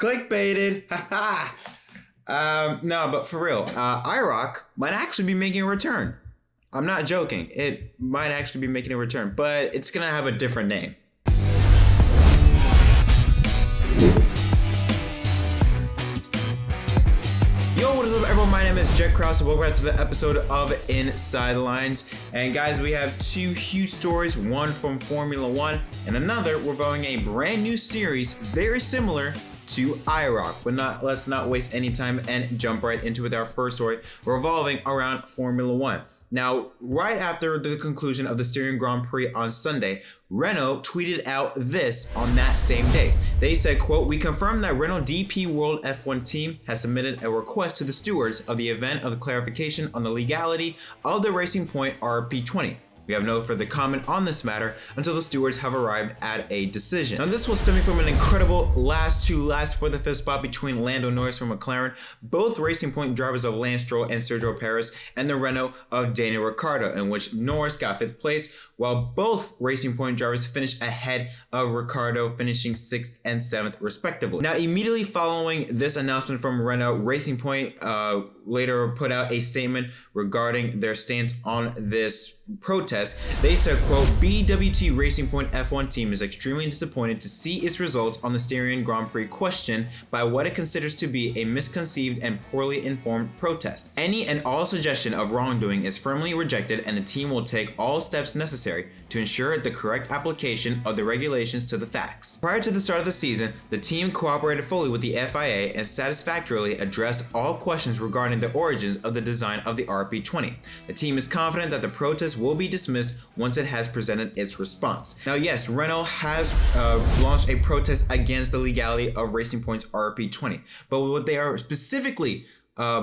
Clickbaited. No, but for real, IROC might actually be making a return. I'm not joking. It might actually be making a return, but it's gonna have a different name. Yo, what is up, everyone? My name is Jet Krause, and welcome back to the episode of Inside the Lines. And guys, we have two huge stories, one from Formula One, and another revolving a brand new series very similar to IROC. But let's not waste any time and jump right into it with our first story revolving around Formula One. Now, right after the conclusion of the Styrian Grand Prix on Sunday, Renault tweeted out this on that same day. They said, quote, "We confirm that Renault DP World F1 team has submitted a request to the stewards of the event of clarification on the legality of the Racing Point RP20. We have no further comment on this matter until the stewards have arrived at a decision." Now, this was stemming from an incredible last for the fifth spot between Lando Norris from McLaren, both Racing Point drivers of Lance Stroll and Sergio Perez, and the Renault of Daniel Ricciardo, in which Norris got 5th place, while both Racing Point drivers finished ahead of Ricciardo, finishing 6th and 7th respectively. Now, immediately following this announcement from Renault, Racing Point later put out a statement regarding their stance on this protest. They said, quote, "BWT Racing Point F1 team is extremely disappointed to see its results on the Styrian Grand Prix questioned by what it considers to be a misconceived and poorly informed protest. Any and all suggestion of wrongdoing is firmly rejected, and the team will take all steps necessary to ensure the correct application of the regulations to the facts." Prior to the start of the season, the team cooperated fully with the FIA and satisfactorily addressed all questions regarding the origins of the design of the RP20. The team is confident that the protest will be dismissed once it has presented its response. Now, yes, Renault has launched a protest against the legality of Racing Point's RP20, but what they are specifically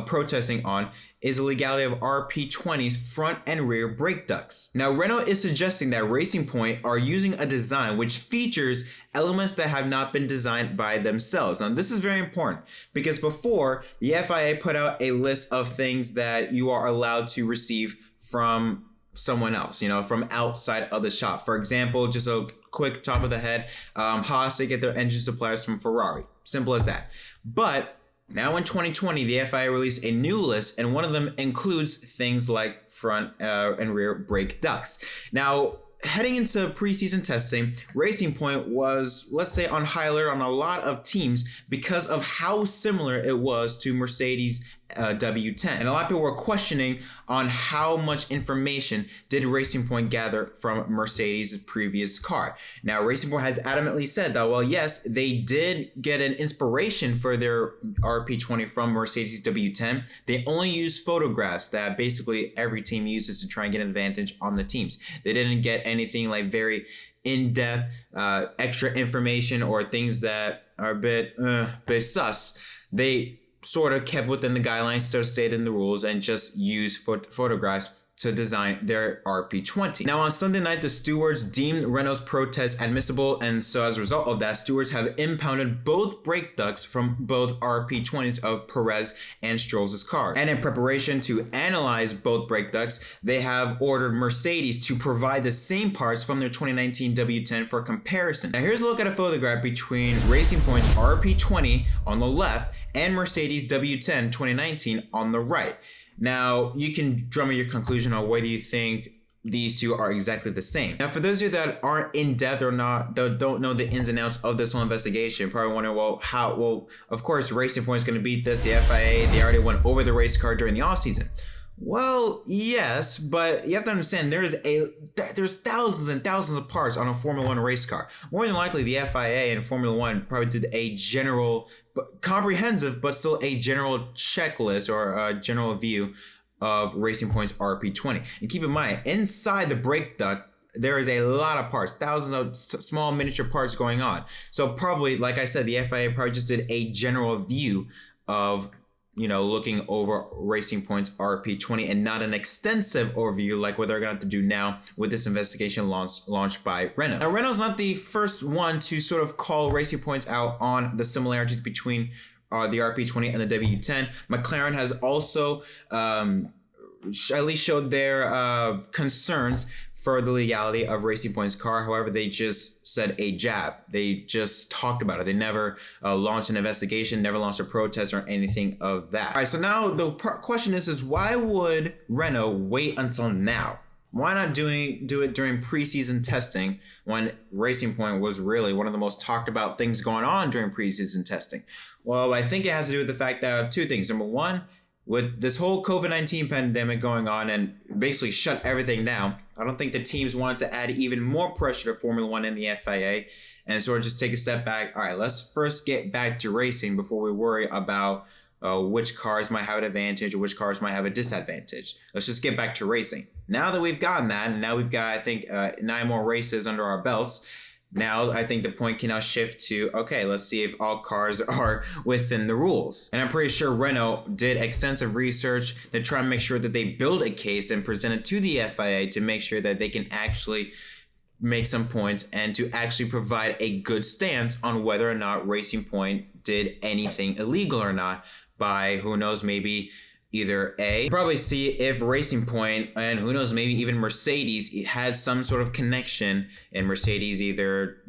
protesting on is the legality of RP20's front and rear brake ducts. Now, Renault is suggesting that Racing Point are using a design which features elements that have not been designed by themselves. Now, this is very important because before, the FIA put out a list of things that you are allowed to receive from someone else, from outside of the shop. For example, just a quick top of the head, Haas, they get their engine suppliers from Ferrari. Simple as that. But now in 2020, the FIA released a new list, and one of them includes things like front and rear brake ducts. Now, heading into preseason testing, Racing Point was, let's say, on high alert on a lot of teams because of how similar it was to Mercedes W10. And a lot of people were questioning on how much information did Racing Point gather from Mercedes' previous car. Now, Racing Point has adamantly said that, well, yes, they did get an inspiration for their RP20 from Mercedes W10. They only used photographs that basically every team uses to try and get an advantage on the teams. They didn't get anything like very in-depth extra information or things that are a bit sus. They sort of kept within the guidelines, still stayed in the rules, and just used photographs to design their RP20. Now, on Sunday night, the stewards deemed Renault's protest admissible, and so as a result of that, stewards have impounded both brake ducts from both RP20s of Perez and Stroll's cars. And in preparation to analyze both brake ducts, they have ordered Mercedes to provide the same parts from their 2019 W10 for comparison. Now, here's a look at a photograph between Racing Point's RP20 on the left and Mercedes W10 2019 on the right. Now, you can drum your conclusion on whether you think these two are exactly the same. Now, for those of you that aren't in depth or don't know the ins and outs of this whole investigation, probably wondering, well, of course, Racing Point is going to beat this. The FIA, they already went over the race car during the offseason. Well, yes, but you have to understand there's thousands and thousands of parts on a Formula One race car. More than likely, the FIA and Formula One probably did a general, comprehensive, but still a general checklist or a general view of Racing Point's RP20. And keep in mind, inside the brake duct, there is a lot of parts, thousands of small miniature parts going on. So probably, like I said, the FIA probably just did a general view of looking over Racing Point's RP20 and not an extensive overview like what they're going to have to do now with this investigation launched by Renault. Now, Renault's not the first one to sort of call Racing Points out on the similarities between the RP20 and the W10. McLaren has also at least showed their concerns for the legality of Racing Point's car. However, they just said a jab. They just talked about it. They never launched an investigation, never launched a protest or anything of that. All right, so now the question is why would Renault wait until now? Why not do it during preseason testing when Racing Point was really one of the most talked about things going on during preseason testing? Well, I think it has to do with the fact that two things. Number one, with this whole COVID-19 pandemic going on and basically shut everything down, I don't think the teams wanted to add even more pressure to Formula One and the FIA and sort of just take a step back. All right, let's first get back to racing before we worry about which cars might have an advantage or which cars might have a disadvantage. Let's just get back to racing. Now that we've gotten that, and now we've got, I think, 9 more races under our belts, now I think the point can now shift to, okay, let's see if all cars are within the rules. And I'm pretty sure Renault did extensive research to try and make sure that they build a case and present it to the FIA to make sure that they can actually make some points and to actually provide a good stance on whether or not Racing Point did anything illegal or not by, who knows, maybe either A, probably see if Racing Point and who knows, maybe even Mercedes has some sort of connection, and Mercedes either,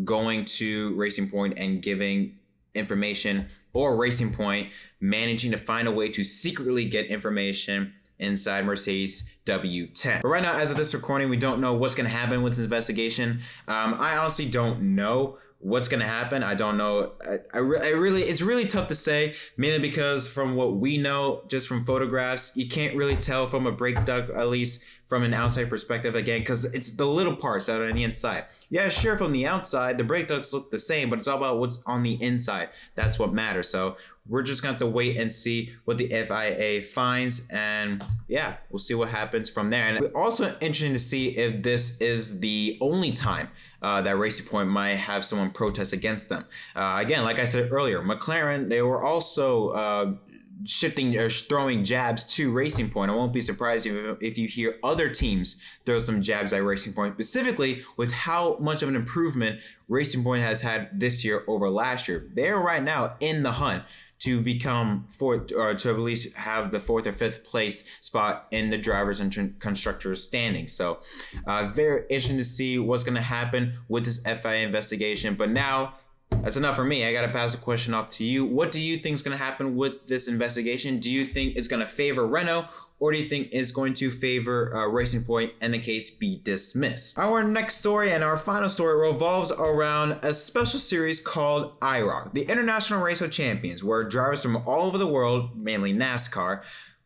going to Racing Point and giving information, or Racing Point managing to find a way to secretly get information inside Mercedes W10. But right now, as of this recording, we don't know what's going to happen with this investigation. I honestly don't know what's going to happen. I don't know. It's really tough to say, mainly because from what we know, just from photographs, you can't really tell from a brake duct, at least from an outside perspective, again, because it's the little parts that are on the inside. Yeah, sure, from the outside, the brake ducts look the same, but it's all about what's on the inside. That's what matters. So we're just going to have to wait and see what the FIA finds, and yeah, we'll see what happens from there. And it's also interesting to see if this is the only time that Racing Point might have someone protest against them. Again, like I said earlier, McLaren, they were also shifting or throwing jabs to Racing Point. I won't be surprised if you hear other teams throw some jabs at Racing Point, specifically with how much of an improvement Racing Point has had this year over last year. They're right now in the hunt to become fourth, or to at least have the 4th or 5th place spot in the drivers and constructors standing. So very interesting to see what's going to happen with this FIA investigation. But now, that's enough for me. I got to pass the question off to you. What do you think is going to happen with this investigation? Do you think it's going to favor Renault, or do you think it's going to favor Racing Point and the case be dismissed? Our next story and our final story revolves around a special series called IROC, the International Race of Champions, where drivers from all over the world, mainly NASCAR,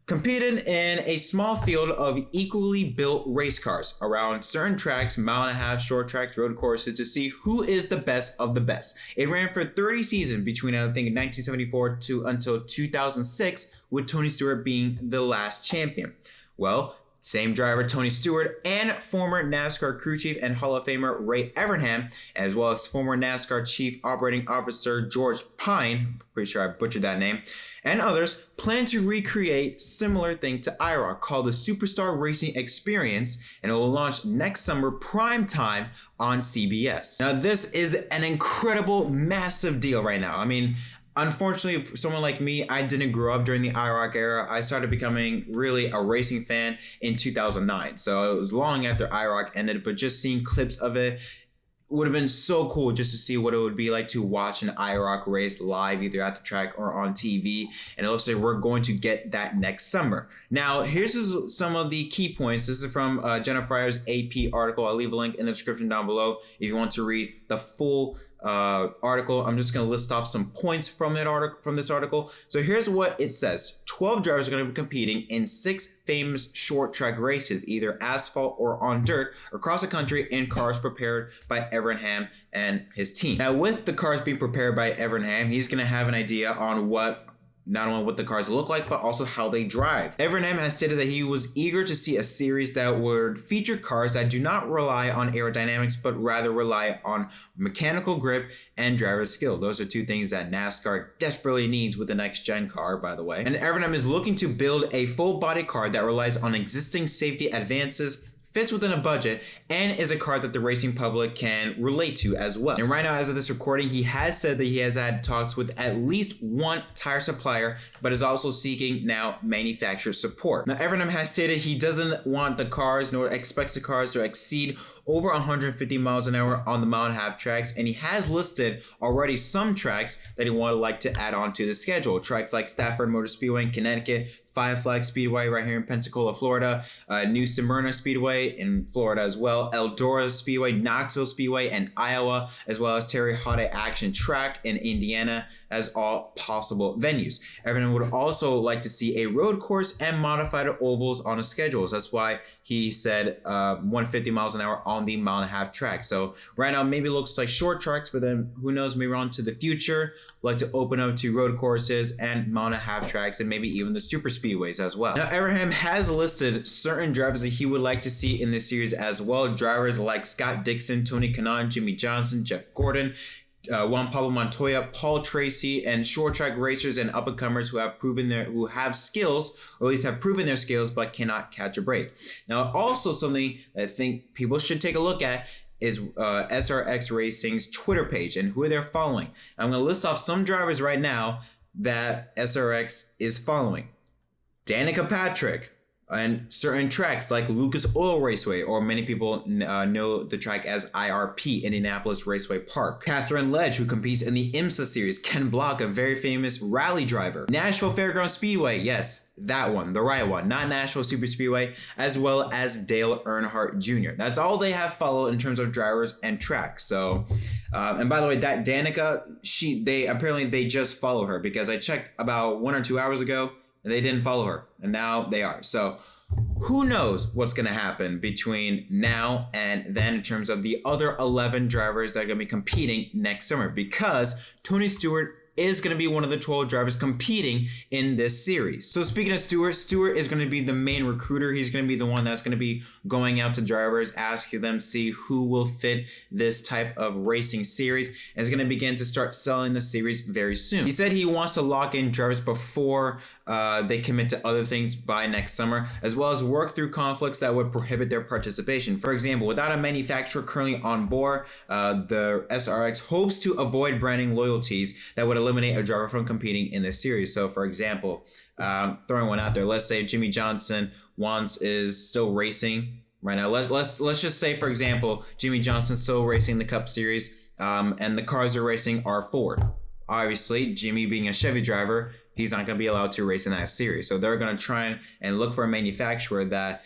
competed in a small field of equally built race cars around certain tracks, 1.5 mile short tracks, road courses, to see who is the best of the best. It ran for 30 seasons between, I think, 1974 to until 2006, with Tony Stewart being the last champion. Well, same driver Tony Stewart and former NASCAR crew chief and Hall of Famer Ray Evernham, as well as former NASCAR chief operating officer George Pine, pretty sure I butchered that name, and others plan to recreate similar thing to IROC called the Superstar Racing Experience, and it will launch next summer prime time on CBS. Now, this is an incredible, massive deal right now. I mean, unfortunately, someone like me, I didn't grow up during the IROC era. I started becoming really a racing fan in 2009. So it was long after IROC ended, but just seeing clips of it would have been so cool just to see what it would be like to watch an IROC race live, either at the track or on TV. And it looks like we're going to get that next summer. Now, here's some of the key points. This is from Jenna Fryer's AP article. I'll leave a link in the description down below if you want to read the full article. I'm just going to list off some points from this article. So here's what it says. 12 drivers are going to be competing in 6 famous short track races, either asphalt or on dirt, across the country in cars prepared by Evernham and his team. Now, with the cars being prepared by Evernham, he's going to have an idea on not only what the cars look like, but also how they drive. Evernham has stated that he was eager to see a series that would feature cars that do not rely on aerodynamics, but rather rely on mechanical grip and driver skill. Those are 2 things that NASCAR desperately needs with the next gen car, by the way. And Evernham is looking to build a full body car that relies on existing safety advances, fits within a budget, and is a car that the racing public can relate to as well. And right now, as of this recording, he has said that he has had talks with at least one tire supplier, but is also seeking now manufacturer support. Now, Evernham has stated he doesn't want the cars, nor expects the cars to exceed over 150 miles an hour on the mile and a half tracks, and he has listed already some tracks that he would like to add on to the schedule. Tracks like Stafford Motor Speedway in Connecticut, Five Flag Speedway right here in Pensacola, Florida, New Smyrna Speedway in Florida as well, Eldora Speedway, Knoxville Speedway, and Iowa, as well as Terre Haute Action Track in Indiana as all possible venues. Everyone would also like to see a road course and modified ovals on his schedules. That's why he said 150 miles an hour on the mile and a half track. So right now, maybe it looks like short tracks, but then who knows, maybe on to the future, like to open up to road courses and mile and a half tracks, and maybe even the super speedways as well. Now, Evernham has listed certain drivers that he would like to see in this series as well. Drivers like Scott Dixon, Tony Kanaan, Jimmy Johnson, Jeff Gordon, Juan Pablo Montoya, Paul Tracy, and short track racers and up and comers who have skills, or at least have proven their skills, but cannot catch a break. Now, also something I think people should take a look at is SRX Racing's Twitter page and who they're following. I'm going to list off some drivers right now that SRX is following. Danica Patrick, and certain tracks like Lucas Oil Raceway, or many people know the track as IRP, Indianapolis Raceway Park. Catherine Ledge, who competes in the IMSA series. Ken Block, a very famous rally driver. Nashville Fairgrounds Speedway, yes, that one, the right one, not Nashville Super Speedway, as well as Dale Earnhardt Jr. That's all they have followed in terms of drivers and tracks. So, and by the way, that Danica, they just follow her, because I checked about 1 or 2 hours ago, and they didn't follow her, and now they are. So who knows what's going to happen between now and then in terms of the other 11 drivers that are going to be competing next summer, because Tony Stewart is going to be one of the 12 drivers competing in this series. So speaking of Stewart is going to be the main recruiter. He's going to be the one that's going to be going out to drivers, asking them, see who will fit this type of racing series, and is going to begin to start selling the series very soon. He said he wants to lock in drivers before they commit to other things by next summer, as well as work through conflicts that would prohibit their participation. For example, without a manufacturer currently on board, the SRX hopes to avoid branding loyalties that would eliminate a driver from competing in this series. So for example, throwing one out there, let's say Jimmy Johnson is still racing right now. Let's just say, for example, Jimmy Johnson's still racing the Cup Series, and the cars are racing are Ford. Obviously, Jimmy being a Chevy driver, he's not going to be allowed to race in that series. So they're going to try and look for a manufacturer that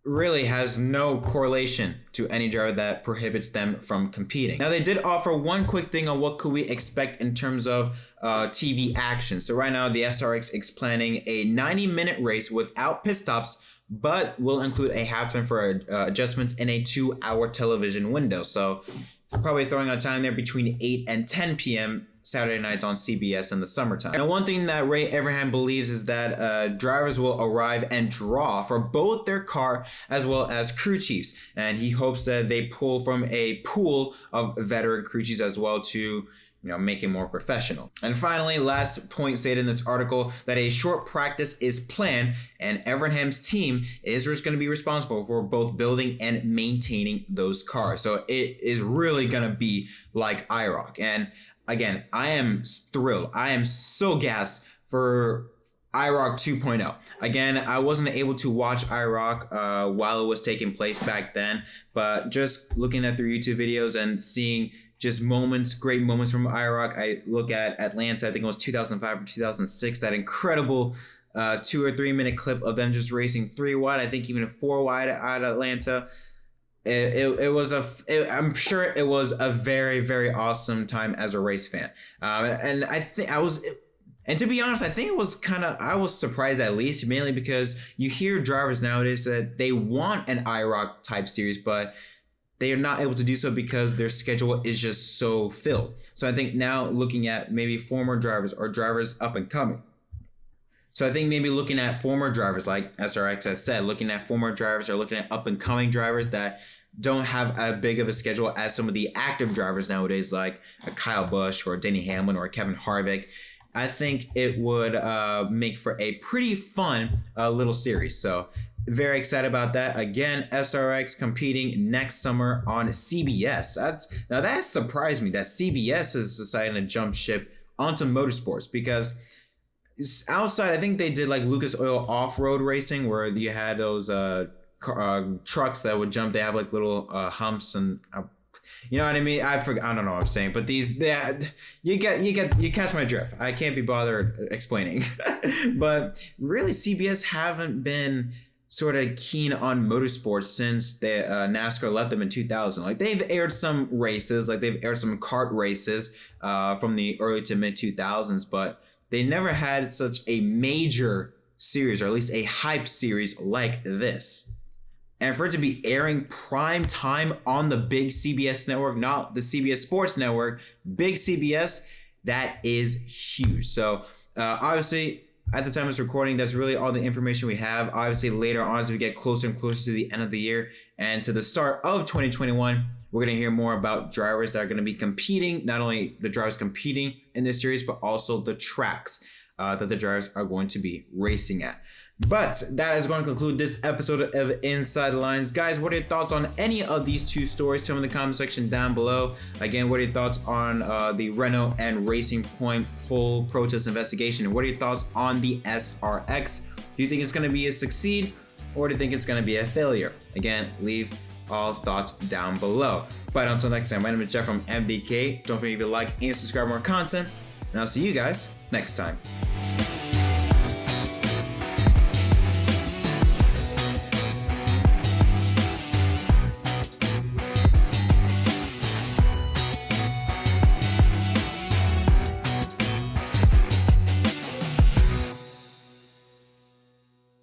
really has no correlation to any driver that prohibits them from competing. Now, they did offer one quick thing on what could we expect in terms of TV action. So right now, the SRX is planning a 90-minute race without pit stops, but will include a halftime for adjustments in a 2-hour television window. So probably throwing a time there between 8 and 10 p.m. Saturday nights on CBS in the summertime. Now, one thing that Ray Evernham believes is that drivers will arrive and draw for both their car as well as crew chiefs. And he hopes that they pull from a pool of veteran crew chiefs as well to make it more professional. And finally, last point stated in this article, that a short practice is planned, and Evernham's team is going to be responsible for both building and maintaining those cars. So it is really going to be like IROC. And again, I am thrilled. I am so gassed for IROC 2.0. Again, I wasn't able to watch IROC while it was taking place back then, but just looking at their YouTube videos and seeing just great moments from IROC. I look at Atlanta, I think it was 2005 or 2006, that incredible 2 or 3 minute clip of them just racing 3 wide, I think even 4 wide at Atlanta. I'm sure it was a very, very awesome time as a race fan. And to be honest, I think I was surprised at least, mainly because you hear drivers nowadays that they want an IROC-type series, but they are not able to do so because their schedule is just so filled. So I think now looking at maybe former drivers or drivers up and coming. So I think maybe looking at former drivers, like SRX has said, looking at former drivers or looking at up and coming drivers that don't have a big of a schedule as some of the active drivers nowadays, like a Kyle Busch or Denny Hamlin or Kevin Harvick, I think it would make for a pretty fun little series. So Very excited about that. Again, SRX competing next summer on CBS. That surprised me that CBS is deciding to jump ship onto motorsports, because outside, I think they did like Lucas Oil off-road racing where you had those trucks that would jump. They have like little humps and you know what I mean? I don't know what I'm saying, but you catch my drift. I can't be bothered explaining. But really, CBS haven't been sort of keen on motorsports since NASCAR left them in 2000. Like, they've aired some races, like they've aired some kart races from the early to mid 2000s, but they never had such a major series, or at least a hype series like this. And for it to be airing prime time on the big CBS network, not the CBS Sports Network, big CBS, that is huge. So obviously, at the time of this recording, that's really all the information we have. Obviously, later on, as we get closer and closer to the end of the year and to the start of 2021, we're going to hear more about drivers that are going to be competing, not only the drivers competing in this series, but also the tracks that the drivers are going to be racing at. But that is going to conclude this episode of Inside the Lines. Guys, what are your thoughts on any of these two stories? Tell me in the comment section down below. Again, what are your thoughts on the Renault and Racing Point poll protest investigation? And what are your thoughts on the SRX? Do you think it's going to be a succeed, or do you think it's going to be a failure? Again, leave all thoughts down below. But until next time, my name is Jeff from MDK. Don't forget to like and subscribe for more content, and I'll see you guys next time.